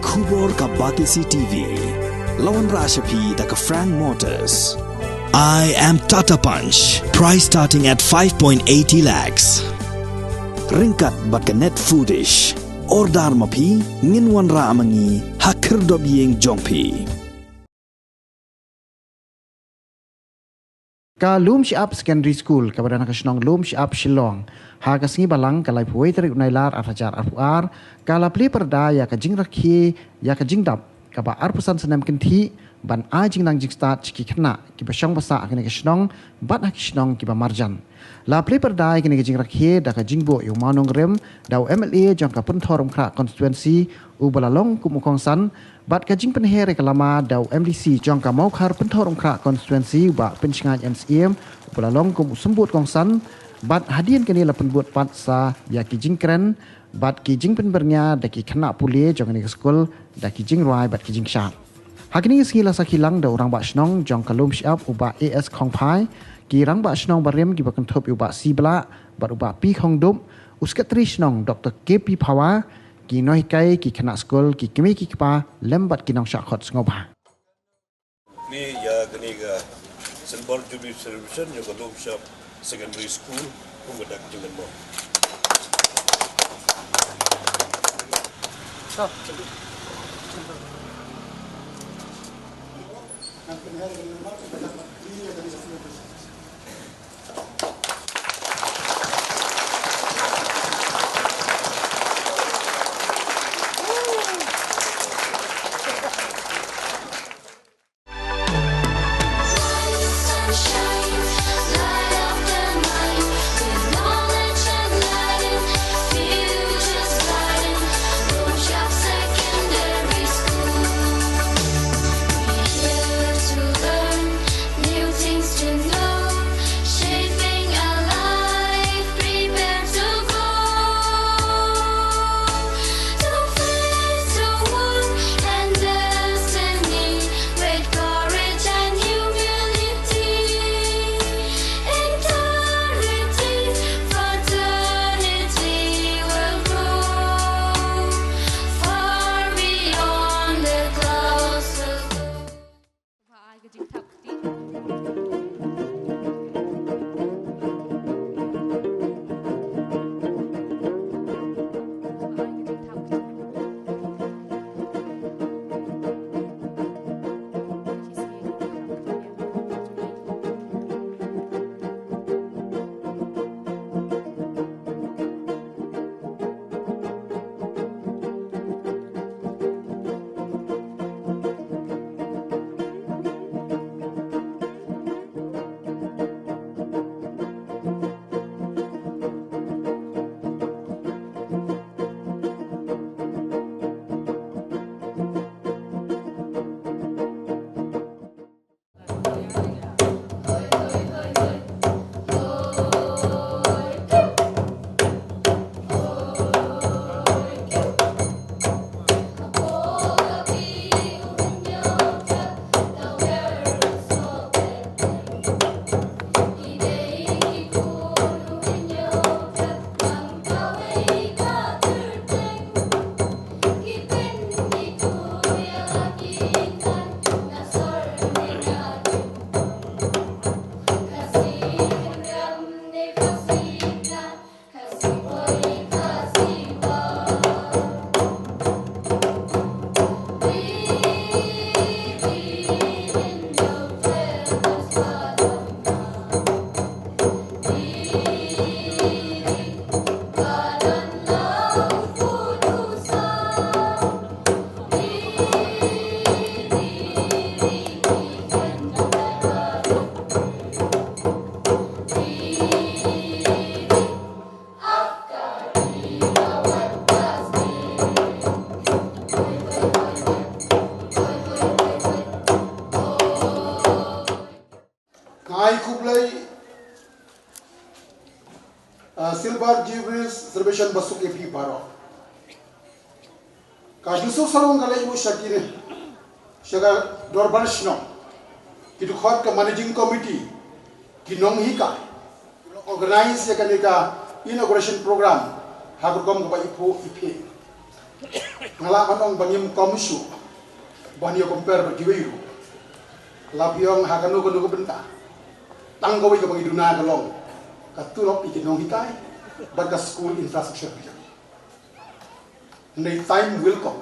Kubor ka Batisi TV. Lawan Rashapi da ka Frank Motors. I am Tata Punch. Price starting at 5.80 lakhs. Ringkat bat ka Net Foodish. Ordar mapi nginwan ra amangi hakir dobyeng jongpi. Ka Lum Siap Secondary School kepada anak senong Lum Siap Shillong. Haga singi balang kalai puai tarik unailar arhajar arpuar kala pli perda ya ka jing rakhi ya ka jing dap kaba arpusan senam kenti ban a jing nang jing start ciki kena ki basang basa kene ka senong bat hak senong ki ba marjan la pli perda kene ka jing rakhi da ka jing bo yu manong rem dau MLA jong ka pun thorum kra constituency u balalong ku mukong san bat ka jing penhere kalama dau MDC jong ka mau khar pun thorum kra constituency ba penchangai NCM u balalong ku sembut kong san bat hadian kini lapan buat pat sa ya ki jing keren bat ki jing penbernya da ki kena pulih jong ni skul da ki jing ruai bat ki jing syak hakini skila sakilang da orang ba snong jong kalum siap uba AS Khongpai ki rang ba snong barem ki bakan thop uba sibla bat uba pi khongdum uskatri snong Dr. KP Phawa ki noi kai ki kena skul ki kimi ki pa lembat ki nong syak khot ngoba ni ya kini ga Senbor Jubilee Celebration yo kalum siap Secondary School pengedak dengan mo. Silver Jubilee Celebration basuk epi paro. Kajusu sarung galai ibu Shakire, Shaga Dorbarshno, Kitu Hot Managing Committee, Kinong Hika, organize Yakanika inauguration program, Hagukom by Ipo Ipe. Ngala manong bangim komisu. Bani yo compare berjiwiru. Lapiong hakanu kanu benta. Tanggawi ke bangiduna kalong. Katulok ikinong hikai. Baga school infrastructure. Nay time will come.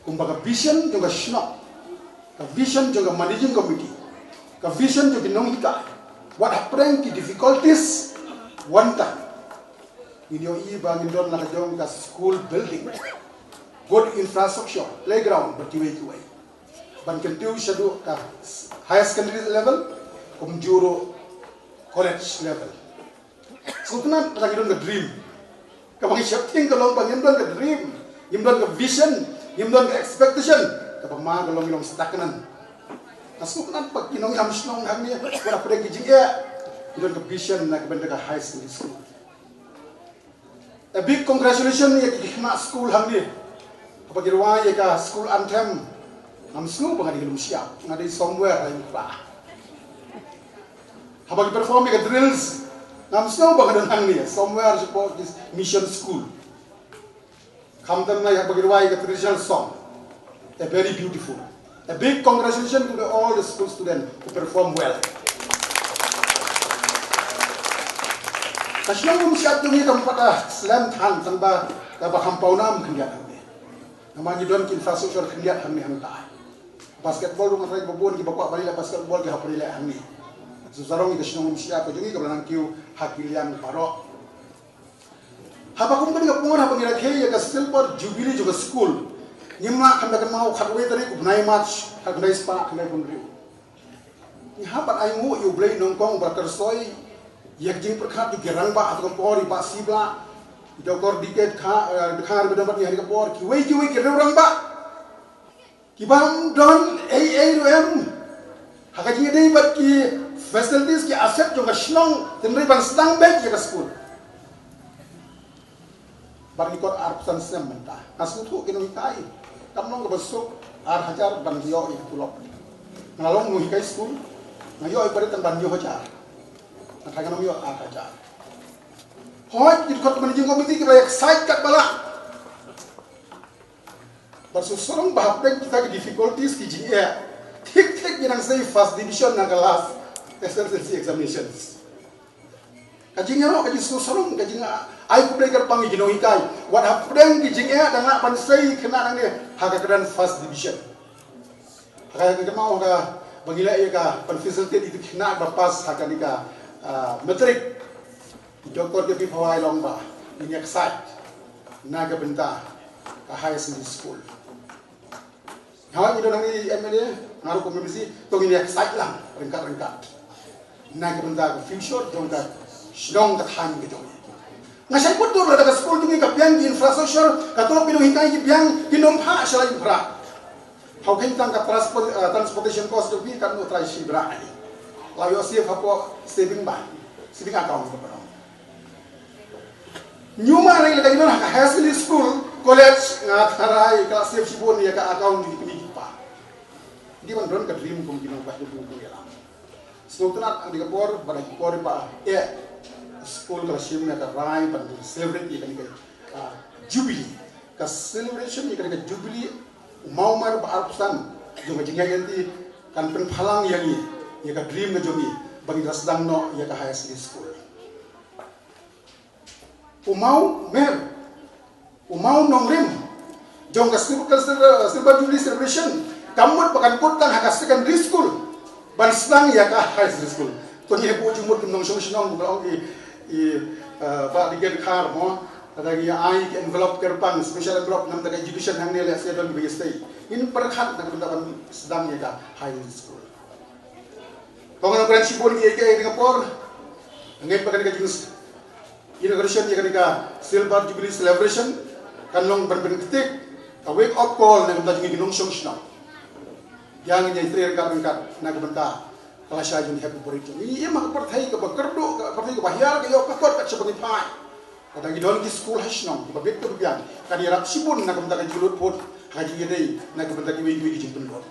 Kumbaga vision juga snok. Ka vision juga managing committee. Ka vision juga nong hikai. What happened ki difficulties one time. Video bangin don nakajong ka school building. Good infrastructure, playground, bertiwai-tiwai. Ban kentiu syadu ka higher secondary level, juro college level. So kena lagi don ke dream. Kabang shifting kalong bang don ke dream, don ke vision, don ke expectation. Kabang ma kalong ilong staknan. Nasu kena pag kinong amsnong hangnya, wala pwede kijing don ke vision na kabanda ka high secondary school. A big congratulations ya kikna school hangnya. Kapag ginawa ka school anthem, ang snow ba nga di siya, nga di somewhere ay pa. Kapag perform ka drills, ang snow ba nga doon niya, somewhere support this mission school. Kamtan na kapag ginawa ka traditional song, a very beautiful. A big congratulations to all the school students who perform well. Kasi yung siya tungi kang pada slam tan tanpa kabahampaw nam kanya. Namanya don infrastruktur kendiat hamni hanta. Basketball rumah rai babon ki bakwa bali la basketball ki hapri la hamni. Susarong ki sinong siya pa jungi ka lanang kiu hakilian paro. Hapa kum kani ka pungon hapa ngira khe ya ka silver jubilee juga school. Nyimma kanda kan mau khatwe tari ku nai match ka nai spa ka nai bunri. Ni hapa ai mu yu blai nong kong bakar soi yak jing perkhat di gerang ba atau pori pa sibla. Doktor diket khar bedapat ni hari kapor kiwai ke orang ba kibam don AAM hakaji dei bat ki facilities ki asset jo gashnong tenri ban stang bank ya school bar ni kot arpsan sem menta asu thu kinu kai kamnong ka basuk ar hajar ban yo i tulok ngalong mu kai school ngayo i pare tan ban yo hajar nakaganam yo ar hajar Hoi, di kot managing committee kita excited kat bala. Bersusurung bahap dan kita ke difficulties ki jia. Tik yang say first division na kelas SSLC examinations. Kajingnya no kaji susurung kajingnya ai ku belajar pangi ginong ikai. What happened ki jia dan nak pan say kena nang dia hakadan first division. Hakadan mau ka bangila ia ka pan facilitate itu kena bapas hakanika metrik. Doktor ke pihawai lomba ini excited naga benta ke high secondary school. Hawa itu nangi MLA ngaruh komisi tong ini excited lang rengkat naga benta ke future jong ka strong ka time gitu. Ngasai putur lah ke school tungi ka piang di infrastructure katulok pinong hikai ki piang kinompa shalai infra. Hau kain tang ka transportation cost tu pi kan no try shibra ni. Lalu siap apa saving account berapa. Nyuma rai lagi nona high school school college ngatarai kelas siap sibun ya ka account di penipa. Di man don ka dream kum kinong pa tu ya lam. So tunat ang digapor pada por pa school kelas siap na ka rai pan celebrate ya ka jubilee. Ka celebration ya ka jubilee mau mar ba arpusan jong jingya yanti kan pen phalang yangi ya ka dream na jongi bagi rasdang no ya ka high school. Umau nongrim jong silver jubilee celebration kamut pakan putang haka secondary school ban sedang ya ka high school to ni bu jumut nong song bukan ba digen khar mo tadi ai envelope kerpang special envelope nam tadi education hang ni le sedon bi stay in perkhat nak bendakan sedang ya ka high school pengen prinsipun ye ke Singapore ngai pakan ka jenis inauguration ya ketika silver jubilee celebration kan long berbentuk a wake up call na kita jungi ginong song sna yang ini trir karengkat na kebenta kelas aja happy birthday ini mak perthai ke bakerdo perthai ke bahyar ke yo kakot kat sebagai pai kata gidon ki school hasnong ke babet tu biang kan irap sibun na kebenta ke julut pot haji gede na kebenta ke wi ki jing pendot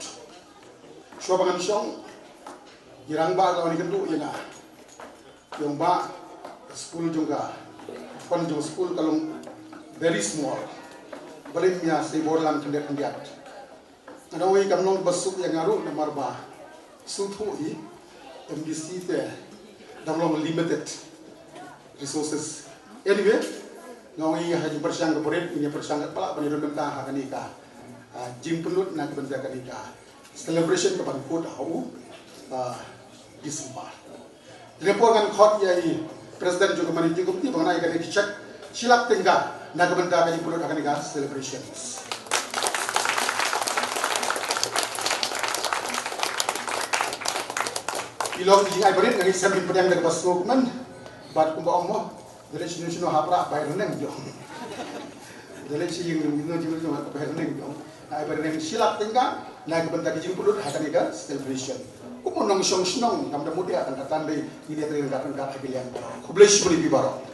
so bangan song girang ba ka ni kendu ya na yung ba school juga, kan juga school kalau very small, balimnya si borlang kendiat. Anawi kamnong basuk yang ngaruh na marba. Suthui MDC te damlong limited resources. Anyway, ngawi haji persang keporit punya persang pala penyedokan ka hakanika. Jim pelut nak benda kanika. Celebration kapan kod hau Disembar. Dilaporkan khot yai Presiden juga meninjau bukti mengenai kali dicek silap tinggal nak benda kali pelut hakanika celebrations. Ilong di ay berit ngi sabi pedang dari basuk man bat kumba omo dari sini hapra bayar neng jong dari sini ngino jimu hapra bayar neng jong ay berit silap tinggal nak benda kijing pulut hakanika celebration kumo nong song snong kamda mudia akan tatandai ini dari negara pilihan kubless beli bibaro.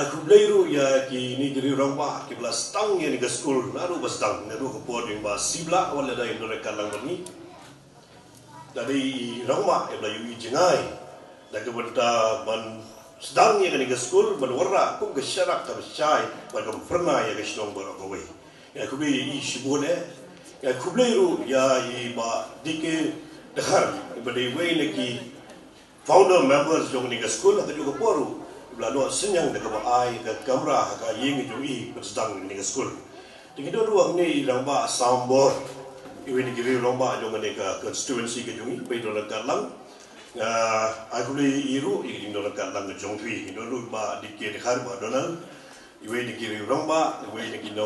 Kubleiru ya ki ni diri rongwa ki belas tang ya ni ke school naru bastang naru ke poding ba sibla wala da indore kalang ni dari rongwa ya belayu jengai da ke benta ban sedang ya ni ke school ban warra kum ke syarak ka syai ban kam pernah ya ke shnong ba ko we ya kubi i shibone ya kubleiru ya i ba dike dahar ba de we ni ki founder members jong ni ke school atau juga poru lalu senyang dekat ai ke kamera ke yeng itu bersedang ni ke school. Tinggal dua ni lomba sambor, ini kiri lomba jom ni ke constituency ke jungi, pergi dalam kalang. Aku ni iru, ini dalam kalang ke jongtui. Ini lomba dikir harba Donald, ini kiri lomba, ini kiri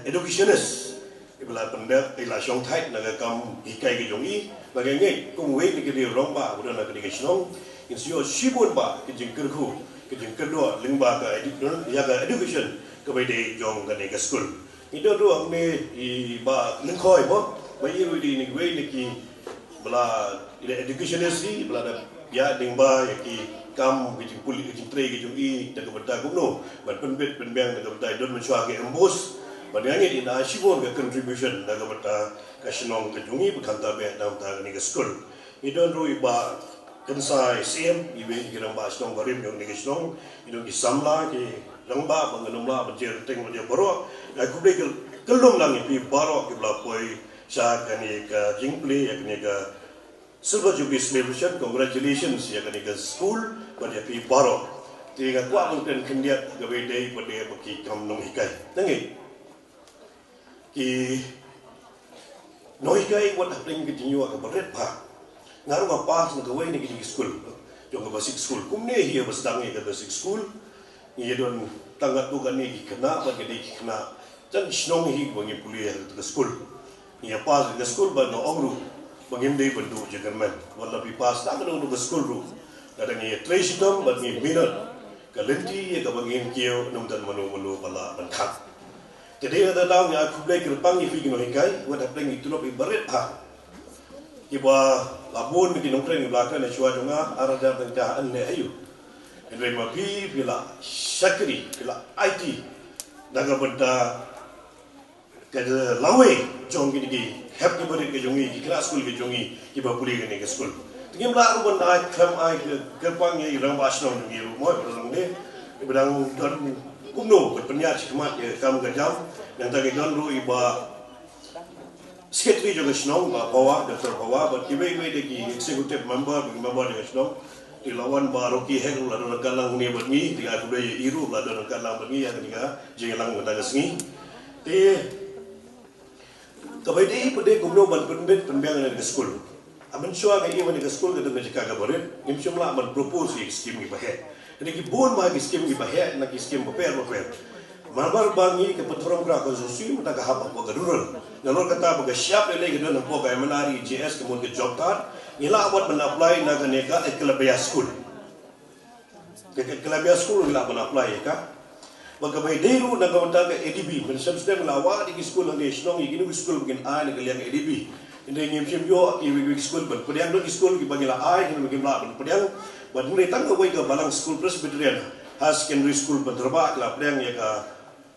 educationist. Ibarat pendek, ibarat syong tight naga kam hikai ke jungi. Bagaimana? Kau ini kiri lomba, bukan nak kiri senong. Insyo sibun ba kejeng kerku. Yang kedua, lingba ke education kepada jong ke nega school. Itu dua ni ba lingkoi bo, ba iru di ni gue ni ki bela educationist ni bela da ya lingba ya ki kam ke puli ke tre ke jong i da kepada gumno, ban penbet penbang da kepada don mencuak ke embos, ban yang ni ina sibon ke contribution da kepada ke senong ke jong i berkantar be dalam ta nega school. Itu dua ba kensai CM ibe kirang ba snong garim yang ni snong itu disamla ki rangba banganumla banjir teng dia baro aku beli kelum lang pi baro ki bla poi sha kani ka jingpli ya kani ka silver jubilee celebration congratulations ya kani ka school pada pi baro tiga kwa mungkin kendiat gawe dei pada baki kam nong hikai nangi ki no hikai wat hapling ki jinyu ka beret pa ngaruh apa nak kawai ni ke school, jom ke basic school. Kumne hiya bersedang ke basic school, hiya don tanggat tu kan ni kena, bagi dia kena. Jangan senong hiya bagi kuliah ke school. Hiya pas ke school bagi orang bagi dia bendu jangan wala pi pas tak kena ke school ru. Kadang hiya tracedom bagi minat, kalenti hiya bagi kio numdan manu bala bankat. Jadi ada tahu ni aku beli kerpang ni fikir nohikai, buat apa yang itu lebih berat ha. Iba labun di nongkreng belakang ni cua jonga arada penjahan ni ayu. Henry Mapi pila Syakri pila IT daga benda kada lawe jong gini help ke beri ke jongi ke kelas school ke jongi ke bapuli ke ke school tinggi mula ruban ai kam ai ke pang ye rang basno jongi mo berang de berang don kumno berpenyat kemat ye kam gajam yang tadi don ru iba Secretary juga senang, bawa Dr. Bawa, but kibai de executive member de senang. Di lawan baroki hek lalu nakalang ni berni, di aku daya iru lalu nakalang berni yang tiga jelang mendaga sengi. Di kabai de pada kumno ban penbet penbiangan di sekolah. Aman syua ke iwan di sekolah kita menjaga kabarin, imsyumlah aman propose skim ni bahaya. Jadi kibun mah skim ni bahaya, nak skim beper. Malbar bangi ke petrom kra konstruksi mata ka hapa po gadurun. Nalor kata baga siap lele gadurun po kay manari JS kemun ke job card. Ila awat apply na ganeka eklabia school. Ke eklabia school ila apply ka. Baga bay deru na gawanta ka ADB. Men substem lawa di school ang desnong iginu school begin ay na kaliang ADB. Hindi ngim sim yo i school ban. Padiang do school gi bagila ay kinu begin la ban. Padiang ban mulai tangga way ka balang school presbyterian. Has secondary school ban terba la padiang ya ka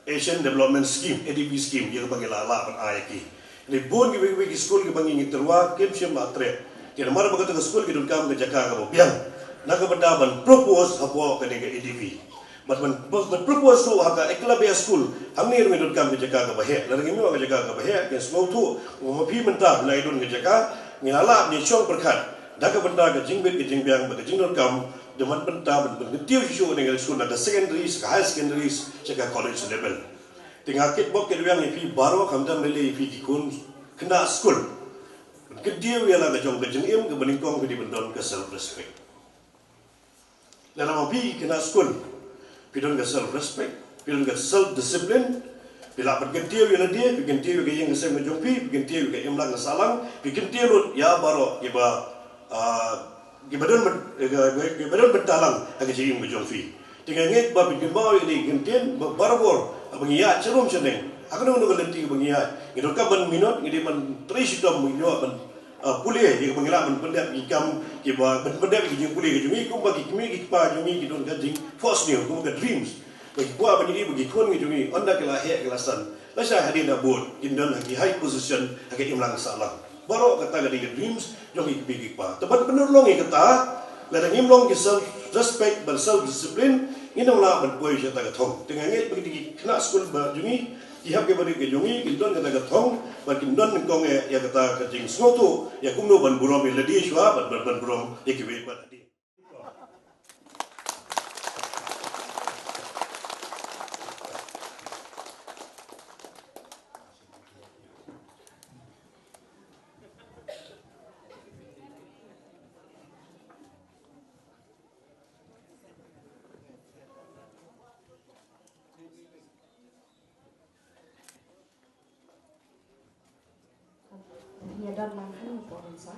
Asian Development Scheme, ADB scheme, yang bagi lala pan ayaki. Ini bon kita school kita bagi ngiterwa, kem siam matre. Kita mara baga ke school kita kam ke jaka ka biang. Naga benda propose hapo ka dengan ADB. But propose tu haka eklabia school, hamni kita kam ke jaka ka bahaya. Lalu kami ke jaka ka bahaya, yang semua tu mapi mentah lai dun ke jaka, ngilala ni syong berkat. Naga benda ke jingbet ke jingbiang baga jingdon kam. Deman pentah bergetiu isu dengan school ada secondary, high secondary, cakap college level. Tinggal kit bok kedua yang ifi baru kamdan mele ifi kikun kena school. Bergetiu yang laga jong kejengim ke beningkong ke dibendon ke self respect. Dalam api kena school, pidon ke self respect, pidon ke self discipline. Bila bergetiu yang dia, bergetiu ke yang kesem ngejongpi, bergetiu ke imlang kesalang, bergetiu ya baru iba Gibadan berdalang agak jadi macam fi. Tinggal ingat babi gimbal ini gentian barabor abang iya cerum ceneng. Aku nak nunggu lenti abang iya. Itu kan ban minot, ini ban terisitam minot ban pulia. Jika pengelak ban pendap ikam kiba ban pendap kijing pulia kijungi. Kum bagi kimi kipa jungi kidon kajing force ni. Kum ke dreams. Bagi kuah bani ini bagi kon kijungi. Anda kelahir kelasan. Lasa hadir nabur. Indon lagi high position agak imlang salah. Baru kata gadi dreams jong ikbig pa. Tepat benar long kata ladang imlong ki self respect dan self discipline ina wala ban poy jata ga thong. Tengah ngai bagi kena school ba jungi ihap ke bari ke jungi kidon kata ga thong bagi don kong ya kata ka jing snoto ya kumno ban burom ledi shwa ban burom ekiwe ba tadi. Dan langhan po sa